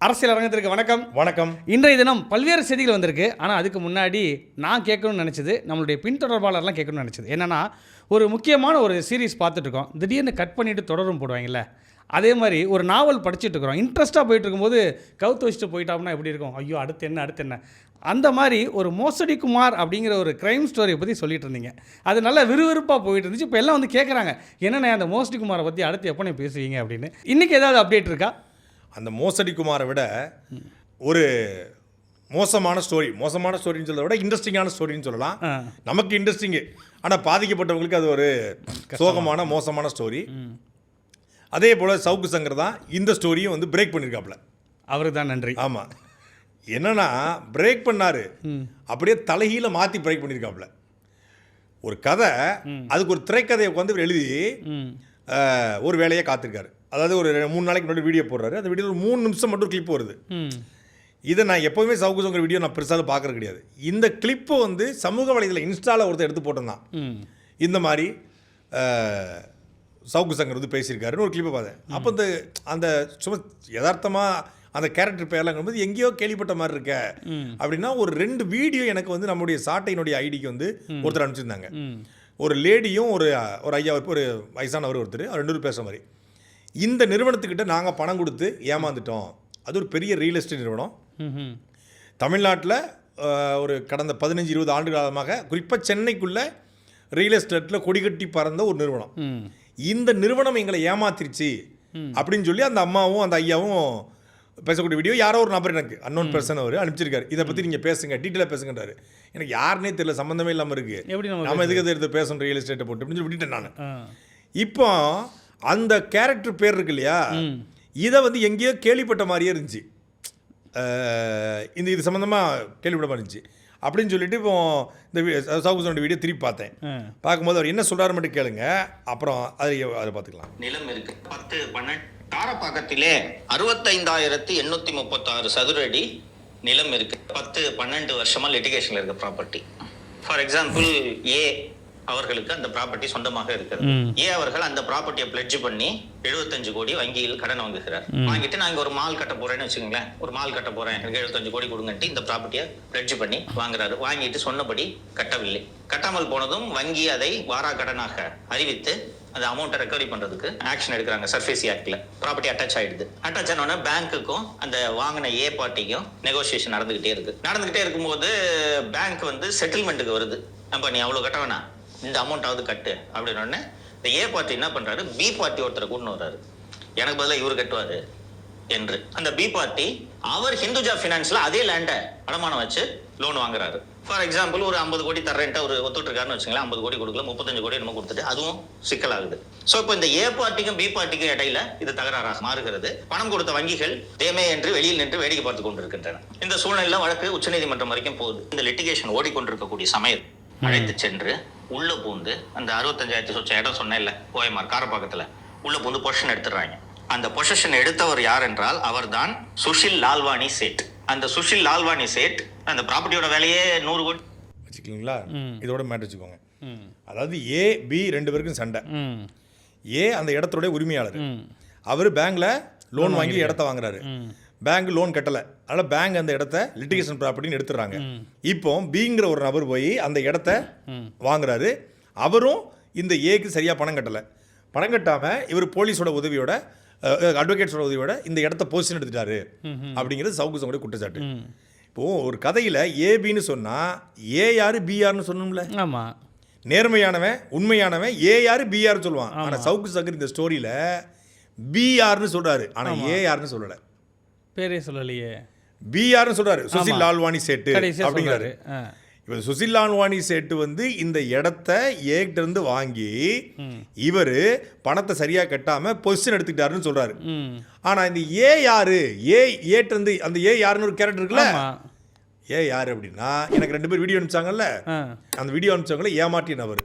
அரசியல் அரங்கத்திற்கு வணக்கம். வணக்கம். இன்றைய தினம் பல்வேறு செய்திகள் வந்திருக்கு. ஆனால் அதுக்கு முன்னாடி நான் கேட்கணும்னு நினச்சது, நம்மளுடைய பின்தொடர்பாளர்லாம் கேட்கணும்னு நினச்சது என்னென்னா, ஒரு முக்கியமான ஒரு சீரீஸ் பார்த்துட்ருக்கோம். திடீர்னு கட் பண்ணிவிட்டு தொடரும் போடுவாங்கல்ல, அதே மாதிரி ஒரு நாவல் படிச்சுட்டு இருக்கிறோம். இன்ட்ரெஸ்ட்டாக போயிட்டு இருக்கும்போது கவுத்து வச்சுட்டு போயிட்டோம்னா எப்படி இருக்கும்? ஐயோ அடுத்து என்ன அந்த மாதிரி ஒரு மோசடி குமார் அப்படிங்கிற ஒரு க்ரைம் ஸ்டோரியை பற்றி சொல்லிட்டு இருந்தீங்க. அது நல்லா விறுவிறுப்பாக போயிட்டு இருந்துச்சு. இப்போ எல்லாம் வந்து கேட்குறாங்க, என்னென்ன அந்த மோசடி குமாரை பற்றி அடுத்து எப்போ பேசுவீங்க அப்படின்னு. இன்றைக்கி ஏதாவது அப்டேட் இருக்கா? அந்த மோசடி குமாரை விட ஒரு மோசமான ஸ்டோரின்னு சொல்றதை விட இன்ட்ரெஸ்டிங்கான ஸ்டோரின்னு சொல்லலாம். நமக்கு இன்ட்ரெஸ்டிங்கு, ஆனால் பாதிக்கப்பட்டவங்களுக்கு அது ஒரு சோகமான மோசமான ஸ்டோரி. அதே போல் சவுக்கு சங்கர் தான் இந்த ஸ்டோரியும் வந்து பிரேக் பண்ணியிருக்காப்புல. அவருக்கு தான் நன்றி. ஆமாம், என்னன்னா பிரேக் பண்ணார், அப்படியே தலைகீழ மாற்றி பிரேக் பண்ணியிருக்காப்புல. ஒரு கதை, அதுக்கு ஒரு திரைக்கதையை உட்காந்து எழுதி ஒரு வேலையை காத்திருக்காரு. அதாவது ஒரு 3 நாளைக்கு முன்னாடி வீடியோ போடுறாரு. அந்த வீடியோ ஒரு 3 நிமிஷம் மட்டும் கிளிப் வருது. இதை நான் எப்போவுமே சவுக்கு சங்கர் வீடியோ நான் பெருசாக பார்க்குறது கிடையாது. இந்த கிளிப்பை வந்து சமூக வலைதளம் இன்ஸ்டாவில் ஒருத்தர் எடுத்து போட்டிருந்தான். இந்த மாதிரி சவுக்கு சங்கர் வந்து பேசியிருக்காருன்னு ஒரு கிளிப்பை பார்த்தேன். அப்போ அந்த சும்மா யதார்த்தமாக அந்த கேரக்டர் பேர்லாம் போது எங்கேயோ கேள்விப்பட்ட மாதிரி இருக்க அப்படின்னா, ஒரு 2 வீடியோ எனக்கு வந்து நம்முடைய சாட்டையினுடைய ஐடிக்கு வந்து ஒருத்தர் அனுப்பிச்சிருந்தாங்க. ஒரு லேடியும் ஒரு ஐயா, ஒரு வயசானவர் ஒருத்தர், 2 பேர் பேசுகிற மாதிரி. இந்த நிறுவனத்துக்கிட்ட நாங்கள் பணம் கொடுத்து ஏமாந்துட்டோம். அது ஒரு பெரிய ரியல் எஸ்டேட் நிறுவனம். தமிழ்நாட்டில் ஒரு கடந்த 15-20 ஆண்டு காலமாக குறிப்பாக சென்னைக்குள்ளே ரியல் எஸ்டேட்டில் கொடிகட்டி பறந்த ஒரு நிறுவனம். இந்த நிறுவனம் எங்களை ஏமாத்திருச்சு அப்படின்னு சொல்லி அந்த அம்மாவும் அந்த ஐயாவும் பேசக்கூடிய வீடியோ யாரோ ஒரு நபர், எனக்கு அன்னோன் பர்சன் அவர் அனுப்பிச்சிருக்காரு. இதை பற்றி நீங்கள் பேசுங்க, டீட்டெயிலாக பேசுங்கன்றாரு. எனக்கு யாருன்னே தெரியல, சம்மந்தமே இல்லாமல் இருக்குது, நம்ம எதுக்கு எடுத்து பேசணும் ரியல் எஸ்டேட்டை போட்டு அப்படின்னு சொல்லி விட்டுட்டேன் நான். இப்போ அந்த கேரக்டர் பேர் இருக்கு இல்லையா, இதை வந்து எங்கேயோ கேள்விப்பட்ட மாதிரியே இருந்துச்சு. இது சம்மந்தமாக கேள்விப்பட்ட மாதிரி இருந்துச்சு அப்படின்னு சொல்லிட்டு இப்போ இந்த சவுக்கு சங்கர் வீடியோ திருப்பி பார்த்தேன். பார்க்கும்போது அவர் என்ன சொல்கிறாரு மட்டும் கேளுங்க, அப்புறம் அதை பார்த்துக்கலாம். நிலம் இருக்கு 10-12 தாரப்பாக்கத்திலே 65,836 சதுர அடி நிலம் இருக்கு. 10-12 வருஷமா லிட்டிகேஷன்ல இருக்க ப்ராப்பர்ட்டி. ஃபார் எக்ஸாம்பிள், ஏ அவர்களுக்கு அந்த ப்ராப்பர்ட்டி சொந்தமாக இருக்கிறது. ஏ அவர்கள் அந்த ப்ராப்பர்ட்டியை பிளட்ஜ் பண்ணி 75 கோடி வங்கியில் கடன் வாங்குகிறார். வாங்கிட்டு நான் இங்க ஒரு மால் கட்ட போறேன்னு வச்சுக்கோங்களேன், ஒரு மால் கட்ட போறேன், எனக்கு 75 கோடி கொடுங்கன்ட்டு இந்த ப்ராப்பர்ட்டியை பிளட்ஜ் பண்ணி வாங்குறாரு. வாங்கிட்டு சொன்னபடி கட்டவில்லை. கட்டாமல் போனதும் வங்கி அதை வாரா கடனாக அறிவித்து அந்த அமௌண்ட்டை ரெக்கவரி பண்றதுக்கு ஆக்ஷன் எடுக்கிறாங்க. சர்ஃபேசி ஆக்ட்ல ப்ராப்பர்ட்டி அட்டாச் ஆயிடுது. அட்டாச் ஆனோடனே பேங்க்குக்கும் அந்த வாங்கின ஏ பார்ட்டிக்கும் நெகோசியேஷன் நடந்துகிட்டே இருக்கும்போது பேங்க் வந்து செட்டில்மெண்ட்டுக்கு வருது. நம்ம நீ அவ்வளவு கட்ட வேணாம், இந்த அமௌண்ட்டாவது கட்டு அப்படின்னு. இந்த ஏ பார்ட்டி என்ன பண்றாரு, பி பார்ட்டி ஒருத்தரை கூட்டு வர்றாரு, எனக்கு பதிலாக இவர் கட்டுவாரு என்று. அந்த பி பார்ட்டி அவர் ஹிந்துஜா ஃபினான்ஸ்ல அதே லேண்டை அடமானம் வச்சு லோன் வாங்குறாரு. ஃபார் எக்ஸாம்பிள், ஒரு 50 கோடி தர்றேன்ட்டு ஒரு ஒத்துட்டு இருக்காருன்னு வச்சுங்களேன். 50 கோடி கொடுக்கல, 35 கோடி நம்ம கொடுத்துட்டு அதுவும் சிக்கலாகுது. ஸோ இப்போ இந்த ஏ பார்ட்டிக்கும் பி பார்ட்டிக்கும் இடையில இது தகராறாக மாறுகிறது. பணம் கொடுத்த வங்கிகள் தேமே என்று வெளியில் நின்று வேடிக்கை பார்த்து கொண்டிருக்கின்றன. இந்த சூழ்நிலையில வழக்கு உச்சநீதிமன்றம் வரைக்கும் போகுது. இந்த லிட்டிகேஷன் ஓடிக்கொண்டிருக்கக்கூடிய சமயம் அழைத்து சென்று உள்ள பூந்து அந்த 65,000 சொச்ச இடம் சொன்னேன் இல்ல, ஓஎம்ஆர் காரப்பாக்கத்துல உள்ள பூந்து பொசிஷன் எடுத்துறாங்க. அந்த பொசிஷன் எடுத்தவர் யார் என்றால் அவர் தான் சுஷில் லால்வானி சேட். அந்த சுஷில் லால்வானி சேட் அந்த ப்ராப்பர்ட்டியோட விலையே 100 கோடி வச்சுக்கீங்களா. இதோட மேட் வச்சுக்கோங்க. அதாவது ஏ பி 2 பேருக்கும் சண்டை. ஏ அந்த இடத்தோட உரிமையாளர், அவர் பேங்க்ல லோன் வாங்கி இடத்த வாங்குறாரு. பேங்க் லோன் கட்டலை, அதனால் பேங்க் அந்த இடத்த லிட்டிகேஷன் ப்ராப்பர்ட்டின்னு எடுத்துடுறாங்க. இப்போ பிங்கிற ஒரு நபர் போய் அந்த இடத்த வாங்குறாரு. அவரும் இந்த ஏக்கு சரியாக பணம் கட்டலை. பணம் கட்டாமல் இவர் போலீஸோட உதவியோட, அட்வொகேட்ஸோட உதவியோட இந்த இடத்த பொசிஷன் எடுத்துட்டாரு அப்படிங்கிறது சவுக்கு சங்கருடைய குற்றச்சாட்டு. இப்போது ஒரு கதையில் ஏபின்னு சொன்னால் ஏ யார் பி யாருன்னு சொல்லணும்ல. ஆமாம், நேர்மையானவன் உண்மையானவன் ஏ யார் பி யாருன்னு சொல்லுவான். ஆனால் சவுக்கு சங்கர் இந்த ஸ்டோரியில் பி யாருன்னு சொல்கிறாரு, ஆனால் ஏ யாருன்னு சொல்லலை. பேரே சொல்லலையே, பிஆர்னு சொல்றாரு. சுசில் லால்வானி சேட்டு அப்படிங்கிறாரு. இப்போ சுசில் லால்வானி சேட்டு வந்து இந்த இடத்த ஏகிட்ட இருந்து வாங்கி இவர் பணத்தை சரியா கட்டாம பொசிஷன் எடுத்துக்கிட்டாருன்னு சொல்றாரு. ஆனா இந்த ஏ யாரு, ஏட்ட இருந்து அந்த ஏ யாருன்னு ஒரு கேரக்டர் இருக்குல்ல, ஏ யாரு அப்படின்னா, எனக்கு 2 பேர் வீடியோ அனுப்பிச்சாங்கல்ல, அந்த வீடியோ அனுப்பிச்சவங்கள ஏமாற்றிய நபர்.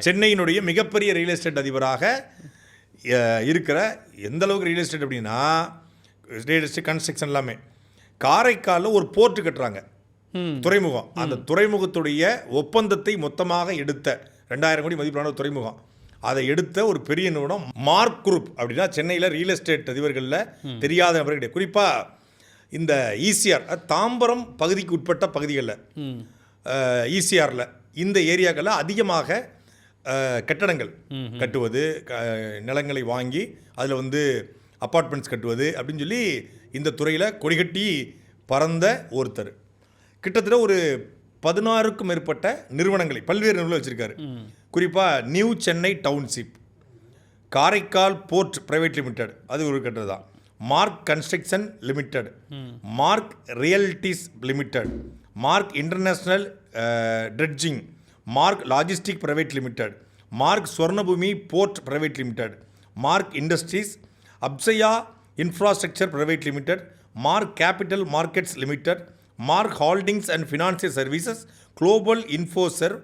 சென்னையினுடைய மிகப்பெரிய ரியல் எஸ்டேட் அதிபராக இருக்கிற, எந்த அளவுக்கு ரியல் எஸ்டேட் அப்படின்னா ரியல் எஸ்டேட் கன்ஸ்ட்ரக்ஷன் எல்லாமே. காரைக்காலில் ஒரு போர்ட்டு கட்டுறாங்க, துறைமுகம். அந்த துறைமுகத்துடைய ஒப்பந்தத்தை மொத்தமாக எடுத்த 2000 கோடி மதிப்பிலான துறைமுகம். அதை எடுத்த ஒரு பெரிய நிறுவனம் மார்க் குரூப். அப்படின்னா சென்னையில் ரியல் எஸ்டேட் அதிபர்களில் தெரியாத நபர்கள் கிடையாது. குறிப்பாக இந்த ஈசிஆர் தாம்பரம் பகுதிக்கு உட்பட்ட பகுதிகளில் ஈசிஆரில் இந்த ஏரியாக்களில் அதிகமாக கட்டடங்கள் கட்டுவது, நிலங்களை வாங்கி அதில் வந்து அப்பார்ட்மெண்ட்ஸ் கட்டுவது அப்படின்னு சொல்லி இந்த துறையில் கொடிகட்டி பறந்த ஒருத்தர். கிட்டத்தட்ட ஒரு 16க்கும் மேற்பட்ட நிறுவனங்களை, பல்வேறு நிறுவனங்கள் வச்சுருக்காரு. குறிப்பாக new Chennai township, Karaikal port private limited, அது ஒரு கட்டுறது தான். Marg construction limited, Marg realties limited, Marg international dredging, Marg logistic private limited, Marg Swarnabhoomi port private limited, Marg industries, அப்சயா infrastructure private limited, Marg capital markets limited, Marg holdings and financial services, global இன்ஃபோசர்,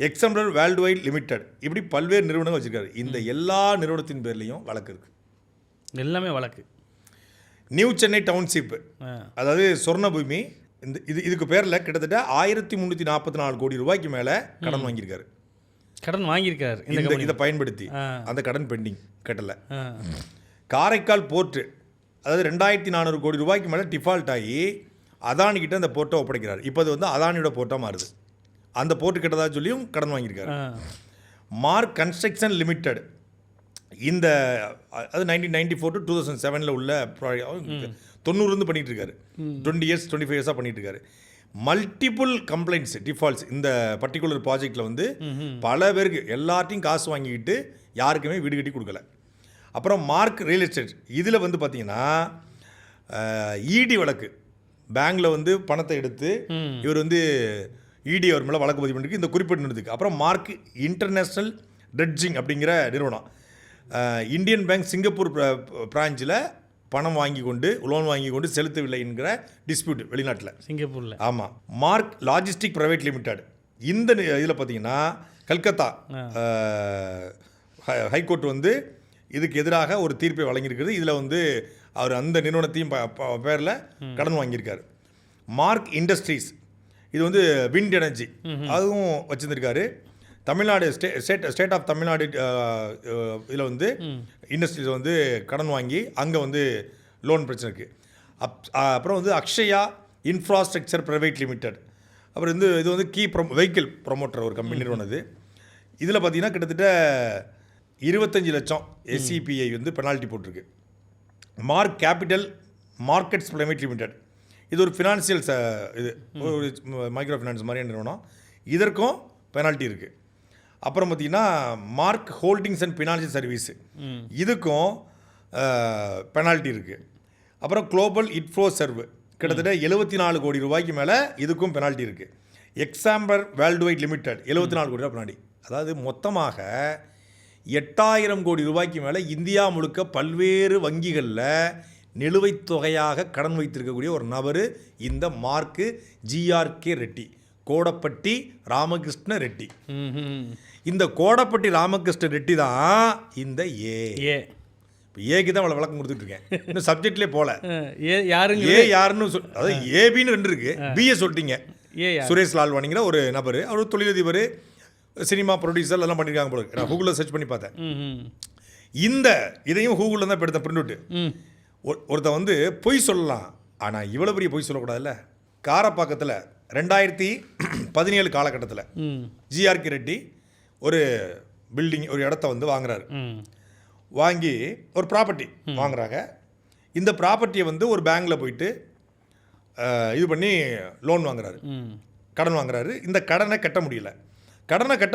எக்ஸம்ப்ளர் வேர்ல்டு வைட் லிமிடெட், இப்படி பல்வேறு நிறுவனங்கள் வச்சுருக்காரு. இந்த எல்லா நிறுவனத்தின் பேர்லேயும் வழக்கு இருக்குது. எல்லாமே வழக்கு. நியூ சென்னை டவுன்ஷிப், அதாவது சொர்ணபூமி, இதுக்கு பேரில் கிட்டத்தட்ட 1344 கோடி ரூபாய்க்கு மேலே கடன் வாங்கியிருக்காரு. கடன் வாங்கியிருக்காரு இதை பயன்படுத்தி. அந்த கடன் பெண்டிங் கட்டலை. காரைக்கால் போர்ட்டு, அதாவது 2400 கோடி ரூபாய்க்கு மேலே டிஃபால்ட் ஆகி அதானிக்கிட்ட அந்த போர்ட்டை ஒப்படைக்கிறார். இப்போ அது வந்து அதானியோட போர்ட்டாக மாறுது. அந்த போர்ட்டு கிட்டதா சொல்லியும் கடன் வாங்கியிருக்காரு. மார்க் கன்ஸ்ட்ரக்ஷன் லிமிடெட், இந்த அது 1994 to 2007 உள்ள 90 பண்ணிகிட்டு இருக்காரு. 20 years 25 years பண்ணிகிட்டு இருக்காரு. மல்டிபிள் கம்ப்ளைண்ட்ஸ், டிஃபால்ட்ஸ் இந்த பர்டிகுலர் ப்ராஜெக்டில் வந்து பல பேருக்கு எல்லார்ட்டையும் காசு வாங்கிக்கிட்டு யாருக்குமே வீடு கட்டி கொடுக்கல. அப்புறம் மார்க் ரியல் எஸ்டேட், இதில் வந்து பார்த்திங்கன்னா இடி வழக்கு, பேங்கில் வந்து பணத்தை எடுத்து இவர் வந்து இடி அவர் மேலே வழக்கு பதிவு பண்ணிருக்கு இந்த குறிப்பிட்ட நிறுவனத்துக்கு. அப்புறம் மார்க் இன்டர்நேஷ்னல் ட்ரெட்ஜிங் அப்படிங்கிற நிறுவனம், இந்தியன் பேங்க் சிங்கப்பூர் பிரான்ச்சில் பணம் வாங்கி கொண்டு, லோன் வாங்கி கொண்டு செலுத்தவில்லை என்கிற டிஸ்பியூட் வெளிநாட்டில், சிங்கப்பூரில். ஆமாம். மார்க் லாஜிஸ்டிக் பிரைவேட் லிமிடெட், இந்த இதில் பார்த்தீங்கன்னா கல்கத்தா ஹைகோர்ட் வந்து இதுக்கு எதிராக ஒரு தீர்ப்பை வழங்கியிருக்கிறது. இதில் வந்து அவர் அந்த நிறுவனத்தையும் பேரில் கடன் வாங்கியிருக்காரு. மார்க் இண்டஸ்ட்ரீஸ், இது வந்து விண்ட் எனர்ஜி, அதுவும் வச்சுருந்துருக்காரு. தமிழ்நாடு ஸ்டேட் ஆஃப் தமிழ்நாடு இதில் வந்து இண்டஸ்ட்ரீஸில் வந்து கடன் வாங்கி அங்கே வந்து லோன் பிரச்சனை இருக்குது. அப்புறம் வந்து அக்ஷயா இன்ஃப்ராஸ்ட்ரக்சர் பிரைவேட் லிமிடெட், அப்புறம் வந்து இது வந்து வெஹிக்கிள் ப்ரொமோட்டர் ஒரு கம்பெனி நிறுவனது. இதில் பார்த்தீங்கன்னா கிட்டத்தட்ட 25 லட்சம் SCPI வந்து பெனால்ட்டி போட்டிருக்கு. Mark capital markets private limited, இது ஒரு ஃபினான்சியல் இது ஒரு மைக்ரோ ஃபினான்ஸ் மாதிரியான நிறுவனம், இதற்கும் பெனால்ட்டி இருக்குது. அப்புறம் பார்த்திங்கன்னா mark holdings and financial service, இதுக்கும் பெனால்ட்டி இருக்குது. அப்புறம் குளோபல் இன்ஃபோசர்வ், கிட்டத்தட்ட 74 கோடி ரூபாய்க்கு மேலே இதுக்கும் பெனால்ட்டி இருக்குது. எக்ஸாம்பர் வேர்ல்டு வைட் லிமிடெட் 74 கோடி ரூபாய் பெனால்ட்டி. அதாவது மொத்தமாக 8000 கோடி ரூபாய்க்கு மேலே இந்தியா முழுக்க பல்வேறு வங்கிகளில் நிலுவைத் தொகையாக கடன் வைத்திருக்கக்கூடிய ஒரு நபர் இந்த மார்க்கு GRK ரெட்டி, கோடப்பட்டி ராமகிருஷ்ண ரெட்டி. இந்த கோடப்பட்டி ராமகிருஷ்ண ரெட்டி தான் இந்த இப்போ ஏக்கு தான் அவ்வளோ விளக்கம் கொடுத்துட்ருக்கேன். இன்னும் சப்ஜெக்ட்லேயே போகல. யாருன்னு அதாவது ஏபின்னு 2 இருக்குது, பிஏ சொல்லிட்டீங்க. சுரேஷ் லால்வானிங்கிற ஒரு நபர், அவர் தொழிலதிபர், சினிமா ப்ரொடியூசர் எல்லாம் பண்ணியிருக்காங்க போல. நான் கூகுளில் சர்ச் பண்ணி பார்த்தேன். இந்த இதையும் கூகுளில் தான் இப்போ எடுத்த பிரிண்ட் அவுட்டு. ஒருத்தன் வந்து பொய் சொல்லலாம், ஆனால் இவ்வளோ பெரிய பொய் சொல்லக்கூடாதுல்ல. காரப்பாக்கத்தில் 2017 காலகட்டத்தில் GRK ரெட்டி ஒரு பில்டிங், ஒரு இடத்த வந்து வாங்குறாரு. வாங்கி ஒரு ப்ராப்பர்ட்டி வாங்குறாங்க. இந்த ப்ராப்பர்ட்டியை வந்து ஒரு பேங்கில் போயிட்டு இது பண்ணி லோன் வாங்குறாரு, கடன் வாங்குறாரு. இந்த கடனை கட்ட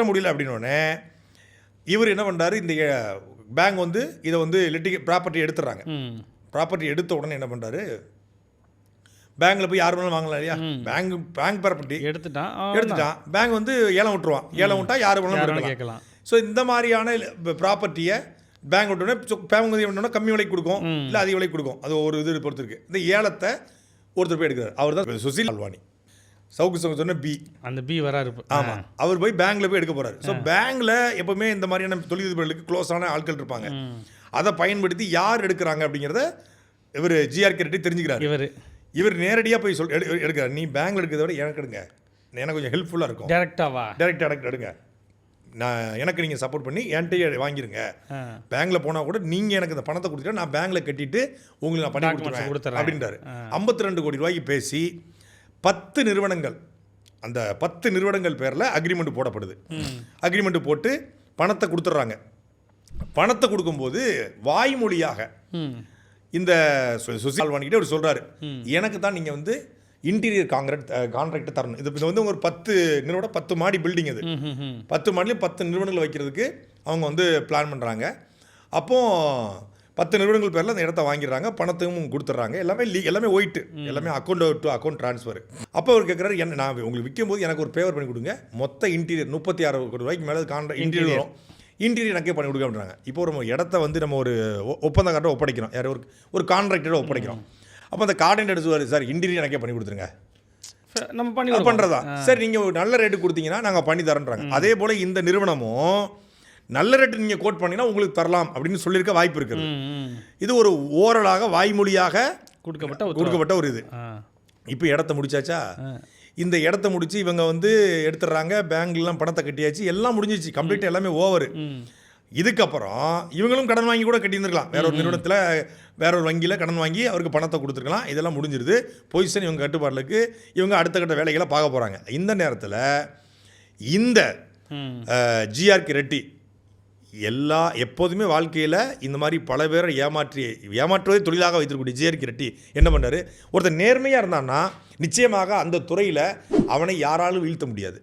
முடியல அப்படின்னோடனே இவர் என்ன பண்ணுறாரு, இந்த பேங்க் வந்து இதை வந்து ப்ராப்பர்ட்டி எடுத்துடுறாங்க. ப்ராப்பர்ட்டி எடுத்த உடனே என்ன பண்ணுறாரு, பேங்க்கில் போய் யார் வேணாலும் வாங்கலாம் இல்லையா, பேங்க் ப்ராப்பர்ட்டி எடுத்துட்டான். பேங்க் வந்து ஏலம் விட்டுருவான், ஏலம் விட்டா யார் வேணாலும் கேட்கலாம். ஸோ இந்த மாதிரியான ப்ராப்பர்ட்டியை பேங்க் விட்டோடனே பேங்க் வந்து என்ன கம்மி விலைக்கு கொடுக்கும், இல்லை அதிக விலைக்கு கொடுக்கும், அது ஒரு இது பொறுத்து இருக்குது. இந்த ஏலத்தை ஒருத்தர் போய் எடுக்கிறார், அவர் தான் சுசில் லால்வானி. சவுக்கு சொன்ன பி, அந்த பி வராரு. ஆமாம், அவர் போய் பேங்க்கில் போய் எடுக்க போகிறார். ஸோ பேங்க்கில் எப்போவுமே இந்த மாதிரியான தொழிலதிபர்களுக்கு க்ளோஸான ஆட்கள் இருப்பாங்க. அதை பயன்படுத்தி யார் எடுக்கிறாங்க அப்படிங்கிறத இவர் GRK ரெட்டி தெரிஞ்சுக்கிறார். இவர் நேரடியாக போய் எடுக்கிறார், நீ பேங்க்கில் எடுக்கிறத விட எனக்கு எடுங்க, எனக்கு கொஞ்சம் ஹெல்ப்ஃபுல்லாக இருக்கும், டேரெக்டாக எடுங்க. எனக்கு நீங்கள் சப்போர்ட் பண்ணி என்கிட்டயே வாங்கிருங்க, பேங்க்கில் போனால் கூட நீங்கள் எனக்கு இந்த பணத்தை கொடுத்துட்டா நான் பேங்க்கில் கட்டிட்டு உங்களுக்கு நான் பண்ணி கொடுத்துருவேன் அப்படின்றாரு. 52 கோடி ரூபாய்க்கு பேசி 10 நிறுவனங்கள், அந்த 10 நிறுவனங்கள் பேரில் அக்ரிமெண்ட் போடப்படுது. அக்ரிமெண்ட் போட்டு பணத்தை கொடுத்துட்றாங்க. பணத்தை கொடுக்கும்போது வாய்மொழியாக இந்த சுசில் வாங்கிட்டு அவர் சொல்கிறாரு, எனக்கு தான் நீங்கள் வந்து இன்டீரியர் கான்ட்ராக்ட் தரணும். இது வந்து ஒரு 10 நிறுவனம் 10 மாடி பில்டிங், அது 10 மாடிலையும் 10 நிறுவனங்கள் வைக்கிறதுக்கு அவங்க வந்து பிளான் பண்ணுறாங்க. அப்போது 10 நிறுவனங்கள் பேரில் அந்த இடத்த வாங்கிடுறாங்க, பணத்தையும் கொடுத்துட்றாங்க. எல்லாமே ஒயிட்டு, எல்லாமே அக்கௌண்ட் டு அக்கௌண்ட் ட்ரான்ஸ்ஃபர். அப்போ அவர் கேட்குறாரு, என்ன நான் உங்களுக்கு விற்கும் போது எனக்கு ஒரு ஃபேவர் பண்ணி கொடுங்க, மொத்த இன்டீரியர் 36 கோடி ரூபாய்க்கு மேலே இன்டீரியர் வரும், இன்டீரியர் எனக்கே பண்ணி கொடுக்க அப்படின்றாங்க. இப்போ ஒரு இடத்த வந்து நம்ம ஒரு ஒப்பந்தக்காரரை ஒப்படைக்கிறோம், யார் ஒரு கான்ட்ராக்டரை ஒப்படைக்கிறோம். அப்போ அந்த கார்டன் எடுத்துவார், சார் இன்டீரியர் எனக்கே பண்ணி கொடுத்துருங்க, நம்ம பண்ணி பண்ணுறதா, சரி நீங்கள் ஒரு நல்ல ரேட்டு கொடுத்தீங்கன்னா நாங்கள் பண்ணி தரேன்றாங்க. அதே போல் இந்த நிறுவனமும் நல்ல ரேட்டு நீங்கள் கோட் பண்ணிங்கன்னா உங்களுக்கு தரலாம் அப்படின்னு சொல்லியிருக்க வாய்ப்பு இருக்குது. இது ஒரு ஓரலாக வாய்மொழியாக கொடுக்கப்பட்ட ஒரு இது. இப்போ இடத்த முடிச்சாச்சா, இந்த இடத்த முடிச்சு இவங்க வந்து எடுத்துடுறாங்க, பேங்க்லாம் பணத்தை கட்டியாச்சு, எல்லாம் முடிஞ்சிச்சு, கம்ப்ளீட் எல்லாமே ஓவர். இதுக்கப்புறம் இவங்களும் கடன் வாங்கி கூட கட்டியிருந்துருக்கலாம், வேற ஒரு நிறுவனத்தில் வேற ஒரு வங்கியில் கடன் வாங்கி அவருக்கு பணத்தை கொடுத்துருக்கலாம். இதெல்லாம் முடிஞ்சிருது, பொசிஷன் இவங்க கட்டுப்பாடுக்கு, இவங்க அடுத்த கட்ட வேலைகளை பார்க்க போகிறாங்க. இந்த நேரத்தில் இந்த ஜிஆர்கே ரெட்டி எப்போதுமே வாழ்க்கையில் இந்த மாதிரி பல பேரை ஏமாற்றுவதை தொழிலாக வைத்திருக்கக்கூடிய ஜிஆர்கே ரெட்டி என்ன பண்ணார், ஒருத்தர் நேர்மையாக இருந்தான்னா நிச்சயமாக அந்த துறையில் அவனை யாராலும் வீழ்த்த முடியாது.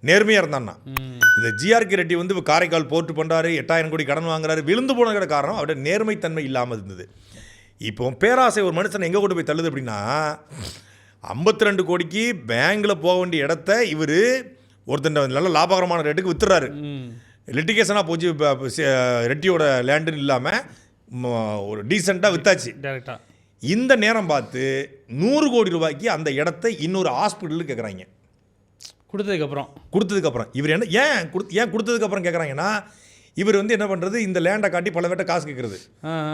நேர்மையாக இருந்தான்னா இந்த ஜிஆர்கே ரெட்டி வந்து காரைக்கால் போர்ட்டு பண்ணுறாரு, 8000 கோடி கடன் வாங்குறாரு, விழுந்து போன காரணம் அவருடைய நேர்மைத்தன்மை இல்லாமல் இருந்தது. இப்போ பேராசை ஒரு மனுஷன் எங்கே கொண்டு போய் தள்ளுது அப்படின்னா, 52 கோடிக்கு பேங்கில் போக வேண்டிய இடத்த இவர் ஒருத்தன் நல்ல லாபகரமான ரேட்டுக்கு வித்துறாரு. லிட்டிகேஷனாக போச்சு, ரெட்டியோட லேண்டுன்னு இல்லாமல் ஒரு டீசெண்டாக வித்தாச்சு. இந்த நேரம் பார்த்து 100 கோடி ரூபாய்க்கு அந்த இடத்த இன்னொரு ஹாஸ்பிட்டலுக்கு கேட்குறாங்க. கொடுத்ததுக்கப்புறம் இவர் ஏன் கொடுத்ததுக்கப்புறம் கேட்குறாங்கன்னா, இவர் வந்து என்ன பண்ணுறது, இந்த லேண்டை காட்டி பல பேர்ட்ட காசு கேட்குறது.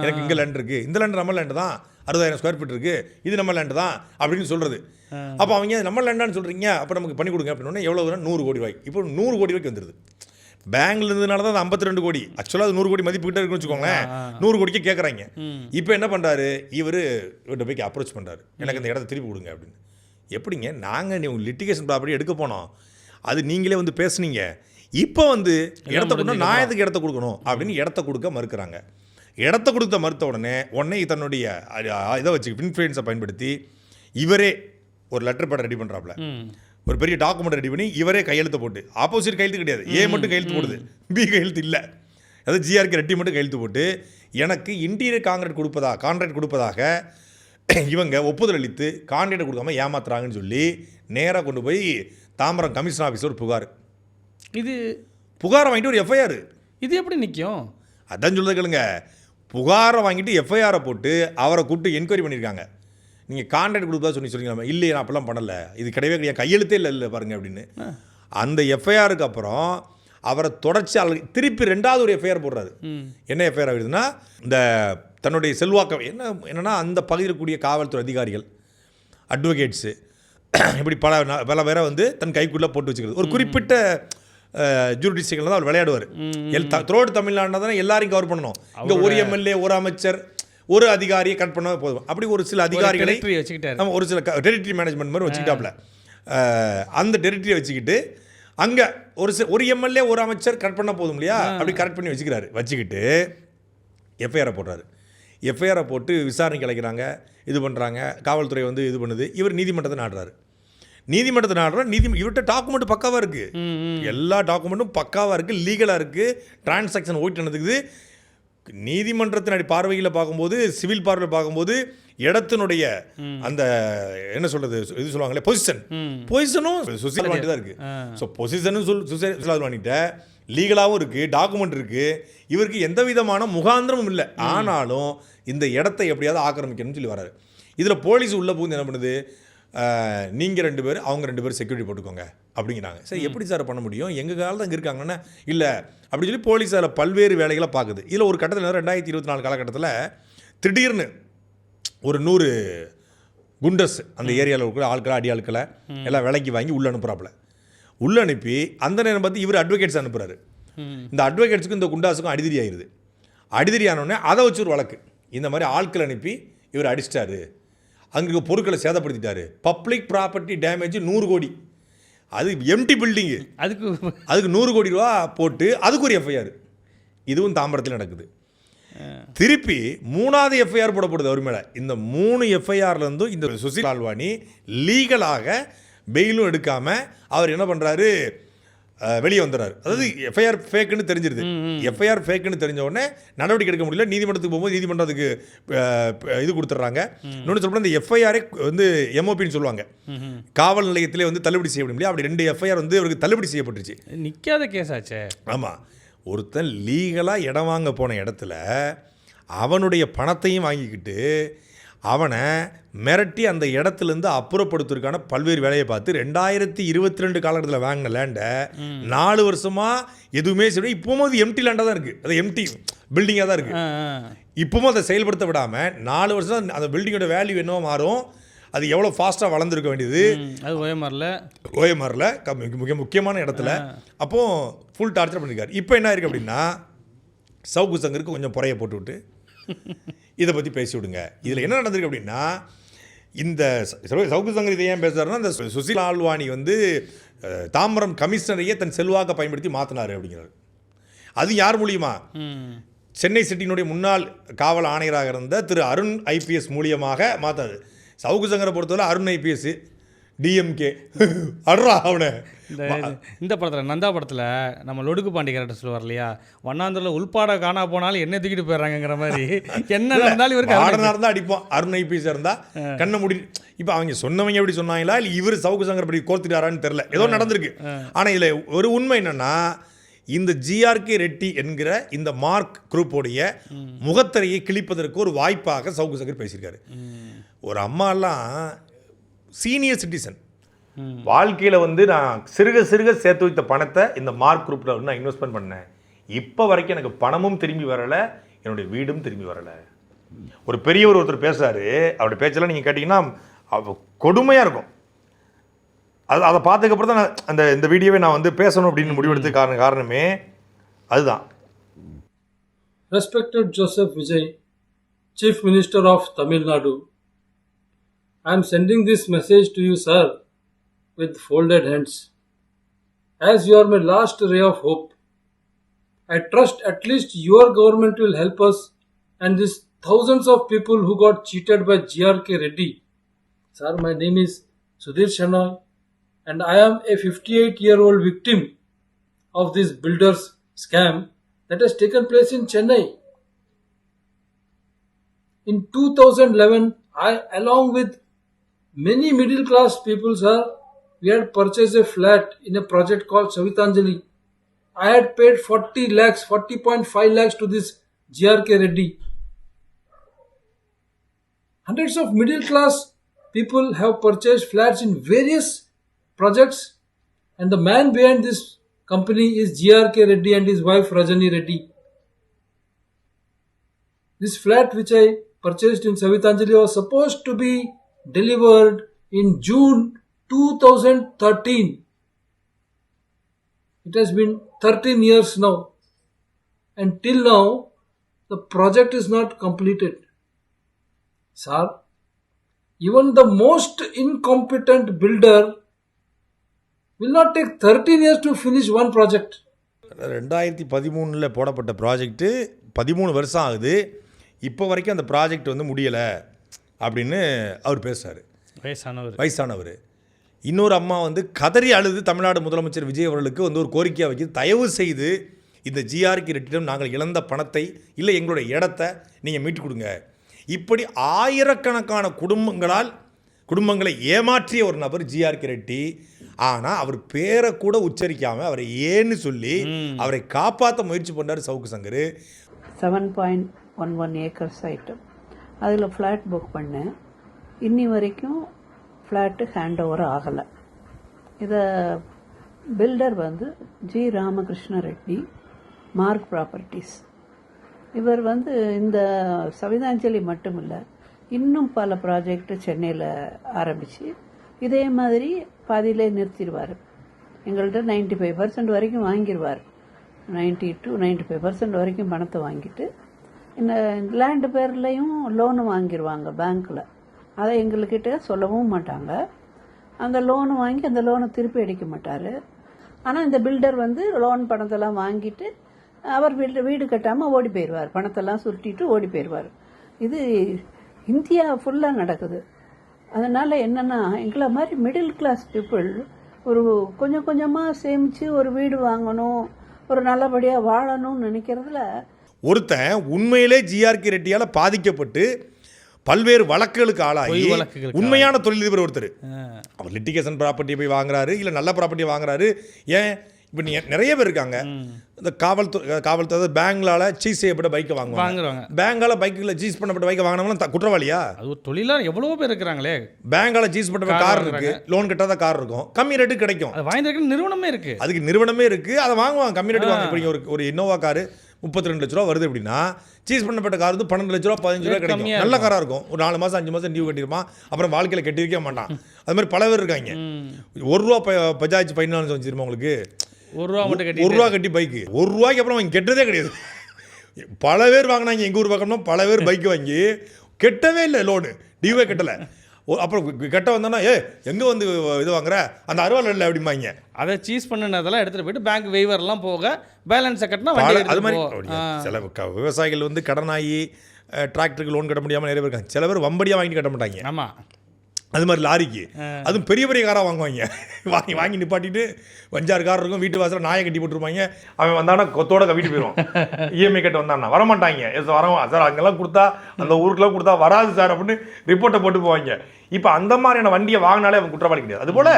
எனக்கு இங்கே லேண்ட் இருக்குது, இந்த லேண்டு நம்ம லேண்டு தான், 60,000 ஸ்கொயர் ஃபீட் இருக்குது, இது நம்ம லேண்டு தான் அப்படின்னு சொல்கிறது. அப்போ அவங்க நம்ம லேண்டான்னு சொல்கிறீங்க, அப்போ நமக்கு பண்ணி கொடுங்க அப்படின்னா எவ்வளோ 100 கோடி ரூபாய். இப்போ 100 கோடி ரூபாய்க்கு வந்துடுது. பேங்க்ல இருந்ததுனால தான் 52 கோடி, ஆக்சுவலாக அது 100 கோடி மதிப்புக்கிட்டே இருக்குன்னு வச்சுக்கோங்களேன், 100 கோடிக்கு கேட்குறாங்க. இப்போ என்ன பண்ணுறாரு, இவர்கிட்ட போய் அப்ரோச் பண்ணுறாரு, எனக்கு இந்த இடத்த திருப்பி கொடுங்க அப்படின்னு. எப்படிங்க, நாங்கள் உங்கள் லிட்டிகேஷன் ப்ராப்பர்ட்டி எடுக்க போனோம், அது நீங்களே வந்து பேசுனீங்க, இப்போ வந்து இடத்த கொடுத்தா நான் எதுக்கு இடத்த கொடுக்கணும் அப்படின்னு இடத்த கொடுக்க மறுக்கிறாங்க. இடத்த கொடுத்த மறுத்த உடனே தன்னுடைய இதை வச்சு இன்ஃப்ளூயன்ஸை பயன்படுத்தி இவரே ஒரு லெட்டர் பேட் ரெடி பண்ணுறாப்புல, ஒரு பெரிய டாக்குமெண்ட் ரெடி பண்ணி இவரே கையெழுத்து போட்டு, ஆப்போசிட் கையெழுத்து கிடையாது, ஏ மட்டும் கையெழுத்து போடுது, பி கையெழுத்து இல்லை, அதாவது ஜிஆர்கே ரெட்டி மட்டும் கையெழுத்து போட்டு எனக்கு இன்டீரியர் கான்ட்ராக்ட் கொடுப்பதாக இவங்க ஒப்புதல் அளித்து கான்ட்ராக்ட் கொடுக்காம ஏமாத்துறாங்கன்னு சொல்லி நேராக கொண்டு போய் தாம்பரம் கமிஷன் ஆஃபீஸர் ஒரு புகாரை வாங்கிட்டு ஒரு எஃப்ஐஆர். இது எப்படி நிற்கும்? அதான் சொல்லுறது கேளுங்க, புகாரை வாங்கிட்டு எஃப்ஐஆரை போட்டு அவரை கூப்பிட்டு என்கொயரி பண்ணியிருக்காங்க. நீங்கள் கான்ட்ராக்ட் கொடுத்தா சொல்லிங்களா, இல்லையே நான் அப்பெல்லாம் பண்ணலை, இது கிடையவே கையெழுத்தே இல்லை பாருங்க அப்படின்னு. அந்த எஃப்ஐஆருக்கு அப்புறம் அவரை தொடர்ச்சி திருப்பி 2வது ஒரு எஃப்ஐஆர் போடுறாரு. என்ன எஃப்ஐஆர் ஆகுதுன்னா, இந்த தன்னுடைய செல்வாக்கம் என்னன்னா அந்த பகுதியில் கூடிய காவல்துறை அதிகாரிகள், அட்வொகேட்ஸு, இப்படி பல பேரை வந்து தன் கைக்குள்ளே போட்டு வச்சுக்கிறது. ஒரு குறிப்பிட்ட ஜூரிடிக்ஷனில் தான் அவர் விளையாடுவார். த்ரோட் தமிழ்நாடு தானே எல்லாரையும் கவர் பண்ணணும். இங்கே ஒரு எம்எல்ஏ, ஒரு அமைச்சர், ஒரு அதிகாரியை கட் பண்ண போதும். அப்படி ஒரு சில அதிகாரிகளை நம்ம ஒரு சில டெரிட்டரி மேனேஜ்மெண்ட் மாதிரி வச்சுக்கிட்டாப்புல. அந்த டெரிட்டரியை வச்சுக்கிட்டு அங்கே ஒரு எம்எல்ஏ, ஒரு அமைச்சர் கட் பண்ண போதும் இல்லையா, அப்படி கரெக்ட் பண்ணி வச்சுக்கிட்டு எஃப்ஐஆரை போடுறாரு. எஃப்ஐஆரை போட்டு விசாரணைக்கு அழைக்கிறாங்க, இது பண்ணுறாங்க, காவல்துறை வந்து இது பண்ணுது. இவர் நீதிமன்றத்தை நாடுறாரு. இவர்கிட்ட டாக்குமெண்ட் பக்காவாக இருக்குது, எல்லா டாக்குமெண்ட்டும் பக்காவாக இருக்குது, லீகலாக இருக்குது, டிரான்சாக்ஷன் ஓய்ட்டு நடந்துக்குது. நீதிமன்றத்தினுடைய பார்வையில் பார்க்கும்போது, சிவில் பார்வையில் பார்க்கும்போது இடத்தினுடைய அந்த என்ன சொல்கிறது, இது சொல்லுவாங்களே பொசிஷனும் சுசைல் வாண்டி தான் இருக்குது. ஸோ பொசிஷனும் சுசைல் வாண்டிட்ட லீகலாகவும் இருக்குது, டாக்குமெண்ட் இருக்குது, இவருக்கு எந்த விதமான முகாந்திரமும் இல்லை. ஆனாலும் இந்த இடத்தை எப்படியாவது ஆக்கிரமிக்கணும்னு சொல்லி வராரு. இதில் போலீஸ் உள்ளே புகுந்து என்ன பண்ணுது, நீங்கள் 2 பேர் அவங்க 2 பேர் செக்யூரிட்டி போட்டுக்கோங்க அப்படிங்கிறாங்க. சரி, எப்படி சார் பண்ண முடியும், எங்கள் காலத்தில் அங்கே இருக்காங்கன்னா இல்லை அப்படின்னு சொல்லி போலீஸ் அதில் பல்வேறு வேலைகளை பார்க்குது. இதில் ஒரு கட்டத்தில் 2024 காலகட்டத்தில் திடீர்னு ஒரு 100 குண்டர்ஸ் அந்த ஏரியாவில் இருக்கிற ஆட்களை, அடி ஆட்களை எல்லாம் விலைக்கு வாங்கி உள்ளே அனுப்புகிறாப்புல. உள்ளே அனுப்பி அந்த நேரம் பார்த்து இவர் அட்வொகேட்ஸ் அனுப்புகிறாரு. இந்த அட்வொகேட்ஸுக்கும் இந்த குண்டாஸுக்கும் அடிதடி ஆயிடுது. அடிதடி ஆனோடனே அதை வச்சு ஒரு வழக்கு, இந்த மாதிரி ஆட்கள் அனுப்பி இவர் அடிச்சிட்டாரு, அங்கே பொருட்களை சேதப்படுத்திட்டாரு, பப்ளிக் ப்ராப்பர்ட்டி டேமேஜ் 100 கோடி, அது எம்டி பில்டிங்கு, அதுக்கு 100 கோடி ரூபா போட்டு அதுக்கு ஒரு எஃப்ஐஆர். இதுவும் தாம்பரத்தில் நடக்குது. திருப்பி 3வது எஃப்ஐஆர் போடப்படுது அவர் மேலே. இந்த 3 எஃப்ஐஆர்லேருந்தும் இந்த சுசில் லால்வானி லீகலாக பெயிலும் எடுக்காமல் அவர் என்ன பண்ணுறாரு, வெளியே வந்துடுறாரு. அதாவது எஃப்ஐஆர் ஃபேக்குன்னு தெரிஞ்சிருது. எஃப்ஐஆர் ஃபேக்குன்னு தெரிஞ்ச உடனே நடவடிக்கை எடுக்க முடியல. நீதிமன்றத்துக்கு போகும்போது நீதிமன்றம் அதுக்கு இது கொடுத்துட்றாங்க. இன்னொன்று சொல்லப்போனால் இந்த எஃப்ஐஆரே வந்து எம்ஓபின்னு சொல்லுவாங்க, காவல் நிலையத்திலே வந்து தள்ளுபடி செய்ய முடியல. அப்படி 2 எஃப்ஐஆர் வந்து அவருக்கு தள்ளுபடி செய்யப்பட்டுருச்சு. நிற்காத கேஸ் ஆச்சே. ஆமாம், ஒருத்தன் லீகலாக இடம் வாங்க போன இடத்துல அவனுடைய பணத்தையும் வாங்கிக்கிட்டு அவனை மிரட்டி அந்த இடத்துலேருந்து அப்புறப்படுத்துறதுக்கான பல்வேறு வேலையை பார்த்து 2022 காலகட்டத்தில் வாங்கின லேண்டை 4 வருஷமாக எதுவுமே சரி, இப்போவும் அது எம்டி லேண்டாக தான் இருக்குது, அது எம்டி பில்டிங்காக தான் இருக்குது. இப்போவும் அதை செயல்படுத்த விடாமல் 4 வருஷம் அந்த பில்டிங்கோட வேல்யூ என்னவோ மாறும். அது எவ்வளோ ஃபாஸ்ட்டாக வளர்ந்துருக்க வேண்டியது, அது ஓஎம்ஆரில் மிக முக்கியமான இடத்துல. அப்போது ஃபுல் டார்ச்சர் பண்ணியிருக்காரு. இப்போ என்ன இருக்குது அப்படின்னா, சவுக்கு சங்கருக்கு கொஞ்சம் புறையை போட்டு விட்டு இதை பற்றி பேசி விடுங்க. இதில் என்ன நடந்திருக்கு அப்படின்னா, இந்த சவுக்கு சங்கர் இதை ஏன் பேசுகிறாருன்னா, இந்த சுசில் லால்வானி வந்து தாம்பரம் கமிஷனரையே தன் செல்வாக்கை பயன்படுத்தி மாற்றினார் அப்படிங்கிறார். அது யார் மூலியமா? சென்னை சிட்டியினுடைய முன்னாள் காவல் ஆணையராக இருந்த திரு அருண் ஐபிஎஸ் மூலியமாக மாற்றாது. சவுக்கு சங்கரை பொறுத்தவரை அருண் ஐபிஎஸ் டிஎம்கே அட்ரா அவனை. இந்த படத்தில் நந்தா படத்தில் நம்ம லொடுக்கு பாண்டி கேரக்டர் சொல்லுவார் இல்லையா, வண்ணாந்தூரில் உள்பாட காணா போனாலும் என்ன தூக்கிட்டு போயிடுறாங்கிற மாதிரி என்ன நடந்தாலும் இவருக்கு ஆடனாக இருந்தால் அடிப்போம், அருண் ஐபிஎஸ் இருந்தால் கண்ணை மூடி. இப்போ அவங்க சொன்னவங்க எப்படி சொன்னாங்களா இல்லை இவர் சவுக்கு சங்கர் படி கோர்த்துட்டாரான்னு தெரில, ஏதோ நடந்திருக்கு. ஆனால் இதில் ஒரு உண்மை என்னென்னா, இந்த ஜிஆர்கே ரெட்டி என்கிற இந்த மார்க் குரூப்போடைய முகத்திரையை கிழிப்பதற்கு ஒரு வாய்ப்பாக சவுக்கு சங்கர் பேசியிருக்காரு. ஒரு அம்மாலாம் சீனியர் சிட்டிசன், வாழ்க்கையில் வந்து நான் சிறுக சேர்த்து வைத்த பணத்தை இந்த மார்க் குரூப்பில் வந்து நான் இன்வெஸ்ட்மெண்ட் பண்ணேன். இப்போ வரைக்கும் எனக்கு பணமும் திரும்பி வரலை, என்னுடைய வீடும் திரும்பி வரலை. ஒரு பெரியவர் ஒருத்தர் பேசுகிறாரு, அவருடைய பேச்செல்லாம் நீங்கள் கேட்டிங்கன்னா கொடுமையாக இருக்கும். அதை பார்த்ததுக்கப்புறம் தான் நான் இந்த வீடியோவை நான் வந்து பேசணும் அப்படின்னு முடிவெடுத்து காரணமே அதுதான். Respected Joseph Vijay, Chief Minister of Tamil Nadu, I am sending this message to you, sir, with folded hands. As you are my last ray of hope, I trust at least your government will help us and these thousands of people who got cheated by GRK Reddy. Sir, my name is Sudhir Shanoy and I am a 58-year-old victim of this builders scam that has taken place in Chennai. In 2011, I, along with many middle class people, sir, we had purchased a flat in a project called Savitanjali. I had paid 40 lakhs, 40.5 lakhs to this GRK Reddy. Hundreds of middle class people have purchased flats in various projects, and the man behind this company is GRK Reddy and his wife Rajani Reddy. This flat which I purchased in Savitanjali was supposed to be delivered in June 2013. It has been 13 years now, and till now the project is not completed. Sir, even the most incompetent builder will not take 13 years to finish one project. 2013 போடப்பட்ட project 13 வருஷம் ஆகுது, இப்போ வரைக்கும் அந்த project வந்து முடியலை அப்படின்னு அவர் பேசுகிறார். வயசானவர். இன்னொரு அம்மா வந்து கதறி அழுது தமிழ்நாடு முதலமைச்சர் விஜய் அவர்களுக்கு வந்து ஒரு கோரிக்கையாக வைக்கிது, தயவு செய்து இந்த ஜிஆர்கே ரெட்டிடம் நாங்கள் இழந்த பணத்தை இல்லை எங்களுடைய இடத்தை நீங்கள் மீட்டு கொடுங்க. இப்படி ஆயிரக்கணக்கான குடும்பங்களை ஏமாற்றிய ஒரு நபர் ஜிஆர்கே ரெட்டி. ஆனால் அவர் பேரை கூட உச்சரிக்காமல் அவரை ஏன்னு சொல்லி அவரை காப்பாற்ற முயற்சி பண்ணார் சவுக்கு சங்கர். 7.11 ஏக்கர் சைட்டு, அதில் ஃப்ளாட் புக் பண்ணேன். இன்னி வரைக்கும் ஃப்ளாட்டு ஹேண்ட் ஓவர் ஆகலை. இதை பில்டர் வந்து G Ramakrishna Reddy, mark properties. இவர் வந்து இந்த சவிதாஞ்சலி மட்டும் இல்லை, இன்னும் பல ப்ராஜெக்ட் சென்னையில் ஆரம்பித்து இதே மாதிரி பாதியிலே நிறுத்திடுவார். எங்கள்கிட்ட 95% வரைக்கும் வாங்கிடுவார். 90 to 95% வரைக்கும் பணத்தை வாங்கிட்டு இந்த லேண்டு பேர்லேயும் லோனு வாங்கிடுவாங்க பேங்க்கில். அதை எங்கள்கிட்ட சொல்லவும் மாட்டாங்க. அந்த லோனு வாங்கி அந்த லோனை திருப்பி அடிக்க மாட்டார். ஆனால் இந்த பில்டர் வந்து லோன் பணத்தெல்லாம் வாங்கிட்டு அவர் வீடு கட்டாமல் ஓடி போயிடுவார். பணத்தெல்லாம் சுருட்டிட்டு ஓடி போயிடுவார். இது இந்தியா ஃபுல்லாக நடக்குது. அதனால் என்னென்னா எங்களை மாதிரி மிடில் கிளாஸ் பீப்புள் ஒரு கொஞ்சம் கொஞ்சமாக சேமித்து ஒரு வீடு வாங்கணும், ஒரு நல்லபடியாக வாழணும்னு நினைக்கிறதுல ஒருத்தன் உண்மையிலே ஜிஆர்கே ரெட்டியால் பாதிக்கப்பட்டு பல்வேறு வழக்குகளுக்கு ஆளாகி பொய் வழக்குகளுக்கு உண்மையான தொழிலதிபர் ஒருத்தர் அவர் லிட்டிகேஷன் ப்ராப்பர்ட்டியை போய் வாங்குறாரு, இல்லை நல்ல ப்ராப்பர்ட்டியை வாங்குறாரு. ஏன் இப்போ நிறைய பேர் இருக்காங்க, இந்த காவல்துறை பேங்க்லால் சீஸ் செய்யப்பட்ட பைக்கை வாங்குவாங்க. பேங்கால பைக்கில் சீஸ் பண்ணப்பட்ட பைக்கை வாங்கினவங்களும் குற்றவாளியா? அது ஒரு தொழிலாக எவ்வளோ பேர் இருக்கிறாங்களே. பேங்கால சீஸ் பண்ணப்பட்ட கார் இருக்கு, லோன் கட்டாத கார் இருக்கும், கம்மி ரேட்டு கிடைக்கும். அது வாங்கியிருக்க நிறுவனமே இருக்கு, அதுக்கு நிறுவனமே இருக்கு, அதை வாங்குவாங்க, கம்மி ரேட்டு வாங்க. இப்போ ஒரு இன்னோவா காரு 32 லட்ச ரூபா வருது அப்படின்னா சீஸ் பண்ணப்பட்ட கார் வந்து 12 லட்ச ரூபா 15 ரூபா கிடைக்கும். நல்ல காராக இருக்கும். ஒரு 4 மாதம் 5 மாதம் டியூ கட்டிருப்பான், அப்புறம் வாழ்க்கையில் கட்டிருக்கே மாட்டான். அது மாதிரி பல பேர் இருக்காங்க. ₹1 பஜாஜ் ஃபைனான்ஸ் வச்சிருமா உங்களுக்கு, ₹1 மட்டும் கட்டி ₹1 கட்டி பைக்கு ₹1 அப்புறம் வாங்கி கெட்டதே கிடையாது. பல பேர் வாங்கினாங்க எங்கள் ஊர் பக்கம்னா, பல பேர் பைக்கு வாங்கி கெட்டவே இல்லை, லோனு டியூவே கட்டலை. அப்புறம் கெட்ட வந்தோன்னா எங்கே வந்து இது வாங்குற அந்த அறுவாள் இல்லை அப்படிம்பாங்க. அதை சீஸ் பண்ணினதெல்லாம் எடுத்துகிட்டு போயிட்டு பேங்க் வெய்வர்லாம் போக பேலன்ஸை கட்டினா அது மாதிரி சில விவசாயிகள் வந்து கடனாகி டிராக்டருக்கு லோன் கட்ட முடியாமல் நிறைய பேர் இருக்காங்க. சில பேர் வம்படியாக வாங்கி கட்ட மாட்டாங்க. ஆமாம், அது மாதிரி லாரிக்கு அதுவும் பெரிய பெரிய காராக வாங்குவாங்க. வாங்கி நிப்பாட்டிட்டு 5-6 கார் இருக்கும், வீட்டு வாசலில் நாயை கட்டி போட்டுருப்பாங்க. அவன் வந்தானா கொத்தோட கவிட்டு போயிடுவான். இஎம்ஐ கட்ட வந்தானா வரமாட்டாங்க. வரோம் சார், அங்கெல்லாம் கொடுத்தா அந்த ஊருக்குலாம் கொடுத்தா வராது சார் அப்படின்னு ரிப்போர்ட்டை போட்டு போவாங்க. இப்போ அந்த மாதிரியான வண்டியை வாங்கினாலே அவன் குற்றவாளி கிடையாது. அதுபோல்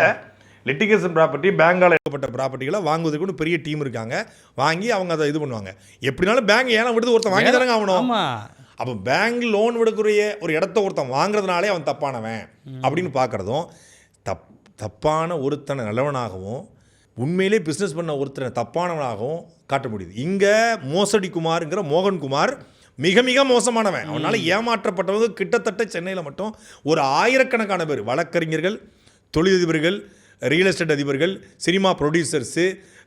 லிட்டிகேஷன் ப்ராப்பர்ட்டி, பேங்கால் எழுதப்பட்ட ப்ராப்பர்ட்டிகளை வாங்குவதுக்கு பெரிய டீம் இருக்காங்க. வாங்கி அவங்க அதை இது பண்ணுவாங்க. எப்படினாலும் பேங்க் ஏன்னா விடுது ஒருத்தன் வாங்கி தானங்க ஆகணும். அப்போ பேங்க் லோன் விடக்கூடிய ஒரு இடத்த ஒருத்தன் வாங்குறதுனாலே அவன் தப்பானவன் அப்படின்னு பார்க்குறதும், தப்பான ஒருத்தனை நல்லவனாகவும் உண்மையிலே பிஸ்னஸ் பண்ண ஒருத்தனை தப்பானவனாகவும் காட்ட முடியுது. இங்கே மோசடி குமாருங்கிற மோகன்குமார் மிக மிக மோசமானவன். அவனால் ஏமாற்றப்பட்டவங்க கிட்டத்தட்ட சென்னையில் மட்டும் ஒரு 1000கணக்கான பேர், வழக்கறிஞர்கள், தொழிலதிபர்கள், ரியல் எஸ்டேட் அதிபர்கள், சினிமா ப்ரொடியூசர்ஸு,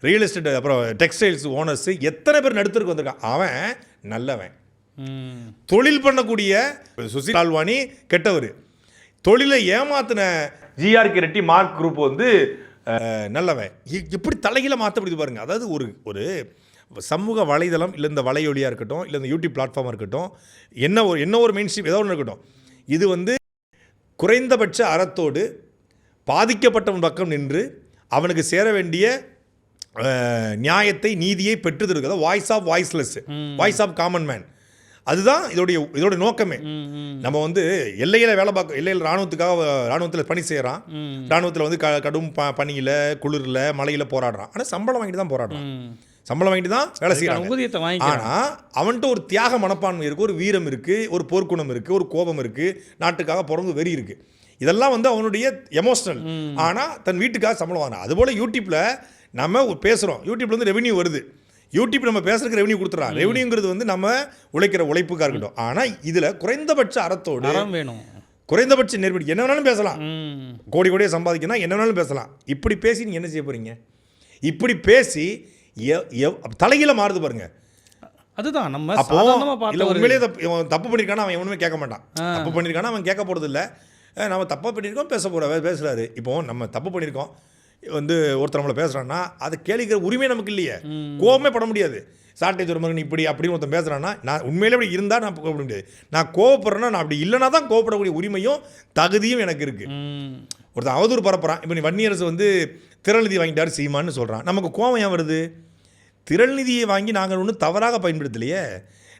ரியல் எஸ்டேட், அப்புறம் டெக்ஸ்டைல்ஸ் ஓனர்ஸு, எத்தனை பேர் நடுத்தருக்கு வந்திருக்கான். அவன் நல்லவன். தொழில் பண்ணக்கூடிய சுசி லால்வானி கெட்டவர். தொழிலை ஏமாத்தின ஜிஆர்கே ரெட்டி மார்க் குரூப் வந்து நல்லவன். எப்படி தலைகீழ மாற்றப்படுது பாருங்க. அதாவது ஒரு சமூக வலைதளம், இல்லை இந்த வலையொலியாக இருக்கட்டும், இல்லை இந்த யூடியூப் பிளாட்ஃபார்மாக இருக்கட்டும், என்ன ஒரு மெயின் ஸ்ட்ரீம் ஏதோ ஒன்று இருக்கட்டும், இது வந்து குறைந்தபட்ச அறத்தோடு பாதிக்கப்பட்டவன் பக்கம் நின்று அவனுக்கு சேர வேண்டிய நியாயத்தை, நீதியை பெற்றுதற்கு, voice of voiceless, voice of common man. அதுதான் இதோட நோக்கமே. நம்ம வந்து எல்லையில் வேலை பார்க்க, எல்லையில் ராணுவத்தில் பணி செய்கிறான், ராணுவத்தில் வந்து கடும் பனியில், குளிரில், மழையில் போராடுறான். ஆனால் சம்பளம் வாங்கிட்டு தான் போராடுறான், சம்பளம் வாங்கிட்டு தான் வேலை செய்யறாங்க. ஆனால் அவன்கிட்ட ஒரு தியாக மனப்பான்மை இருக்குது, ஒரு வீரம் இருக்குது, ஒரு போர்க்குணம் இருக்குது, ஒரு கோபம் இருக்குது, நாட்டுக்காக பிறந்து வெறி இருக்குது. இதெல்லாம் வந்து அவனுடைய எமோஷனல். ஆனால் தன் வீட்டுக்காக சம்பளம் வாங்கினா. அதுபோல் யூடியூப்பில் நம்ம பேசுகிறோம், யூடியூப்ல வந்து ரெவென்யூ வருது, யூடியூப் நம்ம பேசுறதுக்கு ரெவென்யூ கொடுத்துறான். ரெவென்யூங்கிறது வந்து நம்ம உழைக்கிற உழைப்புக்காக இருக்கட்டும். ஆனால் இதில் குறைந்தபட்ச அறத்தோடு வேணும், குறைந்தபட்ச நேர்வழி, என்ன வேணாலும் பேசலாம், கோடி கோடியாக சம்பாதிக்கணும், என்ன வேணாலும் பேசலாம். இப்படி பேசி நீங்கள் என்ன செய்ய போகிறீங்க? இப்படி பேசி தலைகீழ மாறுது பாருங்க. அதுதான் நம்ம அப்போ இல்லை உண்மையிலேயே தப்பு பண்ணியிருக்கானா அவன் எவனுமே கேட்க மாட்டான். தப்பு பண்ணியிருக்கானா அவன் கேட்க போகிறது இல்லை. நம்ம தப்பாக பண்ணியிருக்கோம் பேசுகிறாரு. இப்போ நம்ம தப்பு பண்ணியிருக்கோம் வந்து ஒருத்தர் நம்மளை பேசுகிறான்னா அதை கேள்விக்கிற உரிமை நமக்கு இல்லையே, கோபமே பட முடியாது. சாட்டேஜ் ஒரு மாதிரி இப்படி அப்படின்னு ஒருத்தன் பேசுகிறான்னா, நான் உண்மையிலே அப்படி இருந்தால் நான் கோபப்பட முடியாது. நான் கோவப்படுறேன்னா, நான் அப்படி இல்லைனா தான் கோவப்படக்கூடிய உரிமையும் தகுதியும் எனக்கு இருக்குது. ஒருத்தன் அவதூறு பரப்புறான். இப்போ நீ வன்னியரசு வந்து திரள்நிதி வாங்கிட்டாரு சீமான்னு சொல்கிறான், நமக்கு கோபம் ஏன் வருது? திரள்நிதியை வாங்கி நாங்கள் ஒன்றும் தவறாக பயன்படுத்தலையே.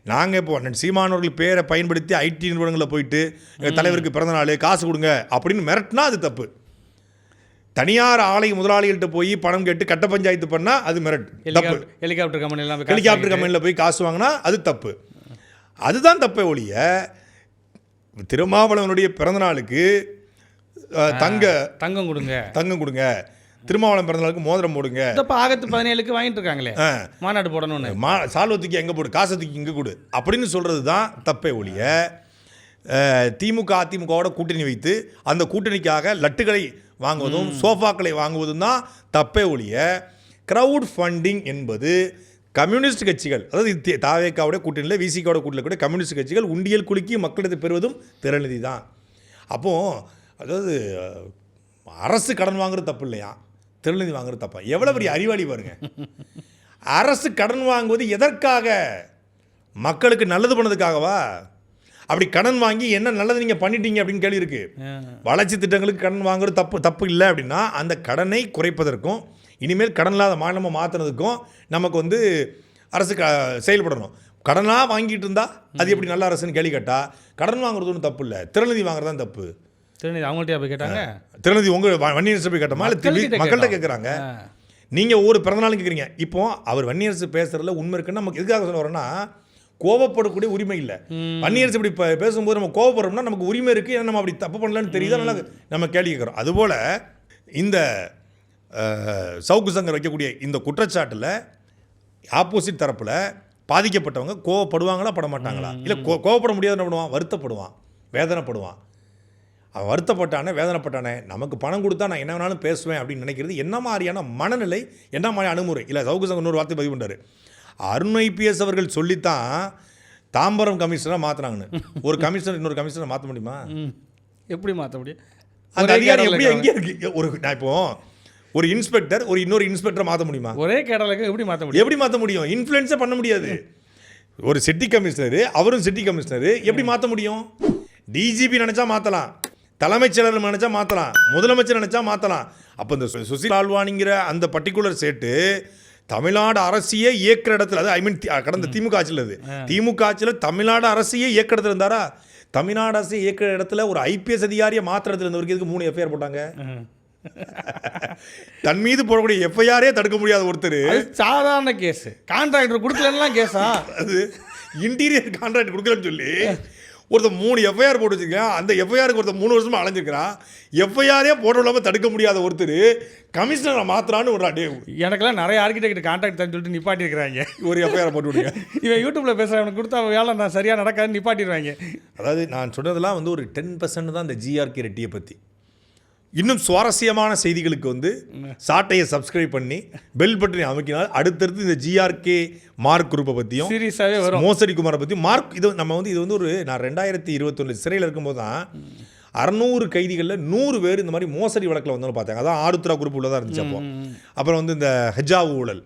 நாங்கள் இப்போ சீமானவர்கள் பேரை பயன்படுத்தி ஐடி நிறுவனங்களில் போயிட்டு தலைவருக்கு பிறந்தநாள் காசு கொடுங்க அப்படின்னு மிரட்டினா அது தப்பு. தனியார் ஆலை முதலாளிகள்கிட்ட போய் பணம் கேட்டு கட்ட பஞ்சாயத்து பண்ணால் அது மிரட்டு, தப்பு. ஹெலிகாப்டர் கம்பெனியில் போய் காசு வாங்கினா அது தப்பு. அதுதான் தப்பே ஒழிய திருமாவளவனுடைய பிறந்தநாளுக்கு தங்கம் கொடுங்க, திருமாவளவன் பிறந்தநாளுக்கு மோதிரம் போடுங்க, ஆகஸ்ட் 17க்கு வாங்கிட்டு இருக்காங்களே மாநாடு போடணும்னு, சால்வத்துக்கு எங்கே போடு, காசத்துக்கு இங்கே கொடு அப்படின்னு சொல்கிறது தான் தப்பே ஒழிய திமுக அதிமுகவோட கூட்டணி வைத்து அந்த கூட்டணிக்காக லட்டுகளை வாங்குவதும் சோஃபாக்களை வாங்குவதும் தான் தப்பே ஒழிய க்ரௌட் ஃபண்டிங் என்பது கம்யூனிஸ்ட் கட்சிகள், அதாவது தாவேக்காவுடைய கூட்டணியில் விசிகாவோட கூட்டணியில் கூட கம்யூனிஸ்ட் கட்சிகள் உண்டியல் குலுக்கி மக்களிடத்தை பெறுவதும் திறநிதி தான். அப்போது அதாவது அரசு கடன் வாங்குறது தப்பு இல்லையா, திறநிதி வாங்குறது தப்பா? எவ்வளோ பெரிய அறிவாளி பாருங்க. அரசு கடன் வாங்குவது எதற்காக? மக்களுக்கு நல்லது பண்ணதுக்காகவா? அப்படி கடன் வாங்கி என்ன நல்லது நீங்கள் பண்ணிட்டீங்க அப்படின்னு கேள்வி இருக்குது. வளர்ச்சி திட்டங்களுக்கு கடன் வாங்குறது தப்பு இல்லை அப்படின்னா அந்த கடனை குறைப்பதற்கும் இனிமேல் கடன் இல்லாத மாநிலமாக மாற்றுறதுக்கும் நமக்கு அரசு செயல்படணும். கடனாக வாங்கிட்டு இருந்தால் அது எப்படி நல்ல அரசுன்னு கேள்வி கேட்டால் கடன் வாங்குறது ஒன்றும் தப்பு இல்லை, திறநிதி வாங்குறது தான் தப்பு. திறநிதி அவங்கள்ட்ட போய் கேட்டாங்க, திறநிதி உங்கள் வன்னியரசு போய் கேட்டோமா இல்லை மக்கள்கிட்ட கேட்குறாங்க. நீங்கள் ஒவ்வொரு பிறந்தநாளும் கேட்குறீங்க. இப்போ அவர் வன்னியரசு பேசுகிறதுல உண்மை இருக்குன்னு நமக்கு எதுக்காக சொல்ல வரோன்னா, கோபப்படக்கூடிய உரிமை இல்லை. வன்னியரசு இப்படி பேசும்போது நம்ம கோபப்படுறோம்னா நமக்கு உரிமை இருக்குது, ஏன்னா நம்ம அப்படி தப்பு பண்ணலன்னு தெரியுது, அதனால் நம்ம கேள்வி கேட்குறோம். அதுபோல் இந்த சவுக்கு சங்கர் வைக்கக்கூடிய இந்த குற்றச்சாட்டில் ஆப்போசிட் தரப்பில் பாதிக்கப்பட்டவங்க கோவப்படுவாங்களா பட மாட்டாங்களா? இல்லை கோவப்பட முடியாதுன்னு பண்ணுவான், வருத்தப்படுவான், வேதனைப்படுவான். அவன் வருத்தப்பட்டானே வேதனைப்பட்டானே, நமக்கு பணம் கொடுத்தா நான் என்ன வேணாலும் பேசுவேன் அப்படின்னு நினைக்கிறது என்ன மாதிரியான மனநிலை, என்ன மாதிரி அணுகுமுறை? இல்லை சவுக்கு சங்கர் இன்னொரு வார்த்தை பதிவு பண்ணுறாரு, அருண் ஐபிஎஸ் அவர்கள் சொல்லித்தான் தாம்பரம் கமிஷனராக மாற்றினாங்கன்னு. ஒரு கமிஷனர் இன்னொரு கமிஷனரை மாற்ற முடியுமா? எப்படி மாற்ற முடியும்? அந்த அதிகாரம் எப்படி எங்கே இருக்குது? நான் இப்போ ஒரு இன்ஸ்பெக்டர் ஒரு இன்னொரு இன்ஸ்பெக்டரை மாற்ற முடியுமா? ஒரே கேடலுக்கு எப்படி மாற்ற முடியும்? எப்படி மாற்ற முடியும்? இன்ஃப்ளூயன்ஸே பண்ண முடியாது. ஒரு சிட்டி கமிஷனர் அவரும் சிட்டி கமிஷனர் எப்படி மாற்ற முடியும்? டிஜிபி நினச்சா மாற்றலாம், தலைமைச் செயலர் நினச்சா மாற்றலாம், முதலமைச்சர் நினச்சா மாற்றலாம். அப்போ இந்த சுசில் ஆழ்வானிங்கிற அந்த பர்டிகுலர் சேட்டு தமிழ்நாடு அரசியே இயக்கிற இடத்துல, அது ஐ மீன் கடந்த திமுக ஆட்சியில், அது திமுக ஆட்சியில் தமிழ்நாடு அரசியே இயக்கிற இடத்துல இருந்தாரா? தமிழ்நாடு அரசு இயக்கிற இடத்துல ஒரு ஐபிஎஸ் அதிகாரியை மாற்ற இடத்துல இருந்தவருக்கு எதுக்கு 3 எஃப்ஐஆர் போட்டாங்க? தன் மீது போடக்கூடிய எஃப்ஐஆரே தடுக்க முடியாத ஒருத்தர், சாதாரண கேஸ், கான்ட்ராக்டர் கொடுக்கலன்னா கேஸா? அது இன்டீரியர் கான்ட்ராக்ட் கொடுக்கலன்னு சொல்லி ஒருத்தர் 3 எஃப்ஐஆர் போட்டு வச்சுருக்கேன். அந்த எஃப்ஐஆருக்கு ஒருத்தர் 3 வருஷமாக அலைஞ்சிருக்கிறான். எஃப்ஐஆரே போட விடாமல் தடுக்க முடியாத ஒருத்தர் கமிஷனரை மாத்திரான்னு ஒரு டே. எனக்கெல்லாம் நிறைய ஆர்கிடெக்ட் கான்ட்ராக்ட் தரேன்னு சொல்லிட்டு நிப்பாட்டிருக்கிறாங்க. ஒரு எஃப்ஐஆர் போட்டு விடுங்க. இவன் யூடியூப்பில் பேசுகிறவனுக்கு கொடுத்தா வேலை நான் சரியாக நடக்காதுன்னு நிப்பாட்டிடுவாங்க. அதாவது நான் சொன்னதெல்லாம் ஒரு 10% தான் இந்த ஜிஆர்கே ரெட்டியை பற்றி. இன்னும் சுவாரஸ்யமான செய்திகளுக்கு சாட்டையை சப்ஸ்கிரைப் பண்ணி பெல் பட்டனை அமைக்கினால் அடுத்தடுத்து இந்த ஜிஆர்கே மார்க் குரூப்பை பற்றியும் சீரியஸாகவே வரும், மோசடி குமாரை பற்றியும் மார்க் இது நம்ம இது ஒரு நான் 2021 சிறையில் இருக்கும்போது தான் 600 கைதிகளில் 100 பேர் இந்த மாதிரி மோசடி வழக்கில் வந்தாலும் பார்த்தாங்க. அதான் ஆருத்ரா குரூப் உள்ளதாக இருந்துச்சு. அப்புறம் இந்த ஹஜாவு ஊழல்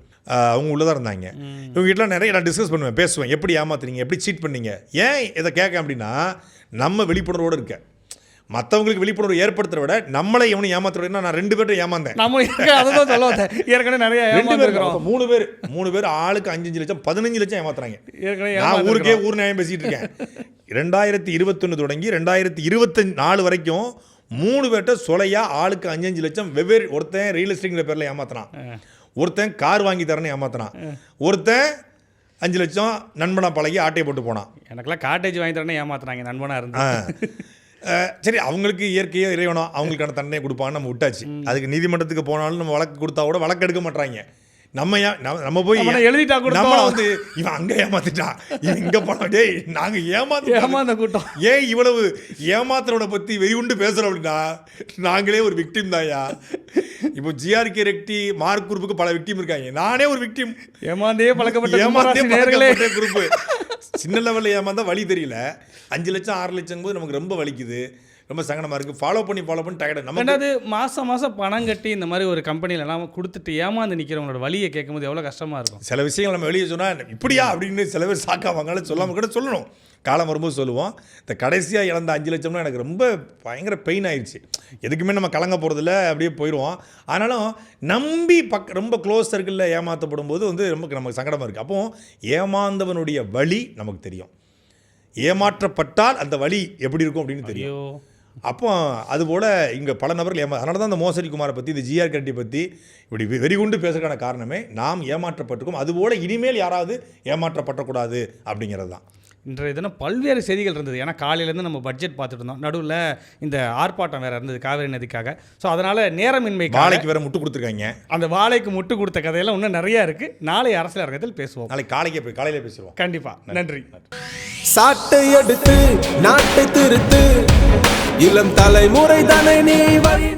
அவங்க உள்ளதாக இருந்தாங்க. இவங்க வீட்டில் நிறைய நான் டிஸ்கஸ் பண்ணுவேன், பேசுவேன், எப்படி ஏமாத்துறீங்க, எப்படி சீட் பண்ணீங்க. ஏன் இதை கேட்க அப்படின்னா, நம்ம விழிப்புணர்வோடு இருக்கேன். மற்றவங்களுக்கு விழிப்புணர்வு ஏற்படுத்துற விட நம்மளை எவனை ஏமாத்துறதுன்னா, நான் 2 பேர்ட்ட ஏமாந்தேன். நம்ம அதான் சொல்ல வந்தேன். ஏற்கனவே நிறைய 3 பேர் ஆளுக்கு 5 லட்சம் 15 லட்சம் ஏமாத்துறாங்க. நான் ஊர் நியாயம் பேசிட்டு இருக்கேன். 2021 தொடங்கி 2024 வரைக்கும் 3 பேர்ட்ட சொலையா ஆளுக்கு 5 லட்சம் வெவ்வேறு. ஒருத்தன் ரியல் எஸ்டேட்ங்கிற பேரில் ஏமாத்துறான், ஒருத்தன் கார் வாங்கி தரேன்னு ஏமாத்துறான், ஒருத்தன் 5 லட்சம் நண்பனா பழகி ஆட்டையை போட்டு போனான். எனக்குலாம் காட்டேஜ் வாங்கி தரேன்னு ஏமாத்துறாங்க நண்பனா இருந்து. சரி, அவங்களுக்கு இயற்கையோ இறைவனோ அவங்களுக்கான தண்டனை கொடுப்பான்னு நம்ம விட்டாச்சு. அதுக்கு நீதிமன்றத்துக்கு போனாலும் நம்ம வழக்கு கொடுத்தா கூட வழக்கு எடுக்க மாட்டாங்க. நம்ம போய் எழுதிட்டா கூட இவன் அங்கே ஏமாத்திட்டான், இவன் இங்கே போனோம், டேய் நாங்கள் ஏமாந்த கூட்டம். ஏன் இவ்வளவு ஏமாத்துறவனை பற்றி வெறியுண்டு பேசுகிறோம் அப்படின்னா, நாங்களே ஒரு விக்டிம் தாயா. இப்போ ஜிஆர்கே ரெட்டி மார்க் குரூப்புக்கு பல விக்டிம் இருக்காங்க. நானே ஒரு விக்டிம், ஏமாந்தே பழக்கப்பட்ட குரூப்பு. சின்ன லெவலில் ஏமாந்தா வழி தெரியல, 5 லட்சம் 6 லட்சம் போது நமக்கு ரொம்ப வலிக்குது, ரொம்ப சங்கடமாக இருக்குது. ஃபாலோ பண்ணி டயர்டு. நம்ம மாதம் பணம் கட்டி இந்த மாதிரி ஒரு கம்பெனிலலாம் கொடுத்துட்டு ஏமாந்து நிற்கிறவங்களோட வழியை கேட்கும்போது எவ்வளோ கஷ்டமாக இருக்கும். சில விஷயங்கள் நம்ம வெளியே சொன்னால் இப்படியா அப்படின்னு சில பேர் சாக்காவாங்கன்னு சொல்லாமல் கூட சொல்லணும். காலம் வரும்போது சொல்லுவோம். இந்த கடைசியாக இழந்த 5 லட்சம்னா எனக்கு ரொம்ப பயங்கர பெயின் ஆயிடுச்சு. எதுக்குமே நம்ம கலங்க போகிறதில்ல, அப்படியே போயிடுவோம். ஆனாலும் நம்பி ரொம்ப க்ளோஸ் சர்க்கிளில் ஏமாற்றப்படும் போது ரொம்ப நமக்கு சங்கடமாக இருக்குது. அப்போது ஏமாந்தவனுடைய வழி நமக்கு தெரியும், ஏமாற்றப்பட்டால் அந்த வழி எப்படி இருக்கும் அப்படின்னு தெரியும். அப்போ அதுபோல் இங்கே பல நபர்கள் அதனால தான் இந்த மோசடி குமாரை பற்றி, இந்த ஜிஆர் கட்டி பற்றி இப்படி வெறிகுண்டு பேசுறதுக்கான காரணமே நாம் ஏமாற்றப்பட்டிருக்கோம். அதுபோல் இனிமேல் யாராவது ஏமாற்றப்படக்கூடாது அப்படிங்கிறது தான். இன்றைய தினம் பல்வேறு செய்திகள் இருந்தது. ஏன்னா காலையிலேருந்து நம்ம பட்ஜெட் பார்த்துட்டு இருந்தோம், நடுவில் இந்த ஆர்ப்பாட்டம் வேறு இருந்தது காவேரி நதிக்காக. ஸோ அதனால் நேரமின்மை, வாழைக்கு வேறு முட்டு கொடுத்துருக்காங்க. அந்த வாழைக்கு முட்டு கொடுத்த கதையெல்லாம் இன்னும் நிறையா இருக்குது. நாளை அரசியல் அரங்கத்தில் பேசுவோம். நாளைக்கு காலையில் பேசுவோம். கண்டிப்பாக. நன்றி. சாட்டை எடுத்து நாட்டை திருத்து, இளம் தலைமுறை தானே நீ வழி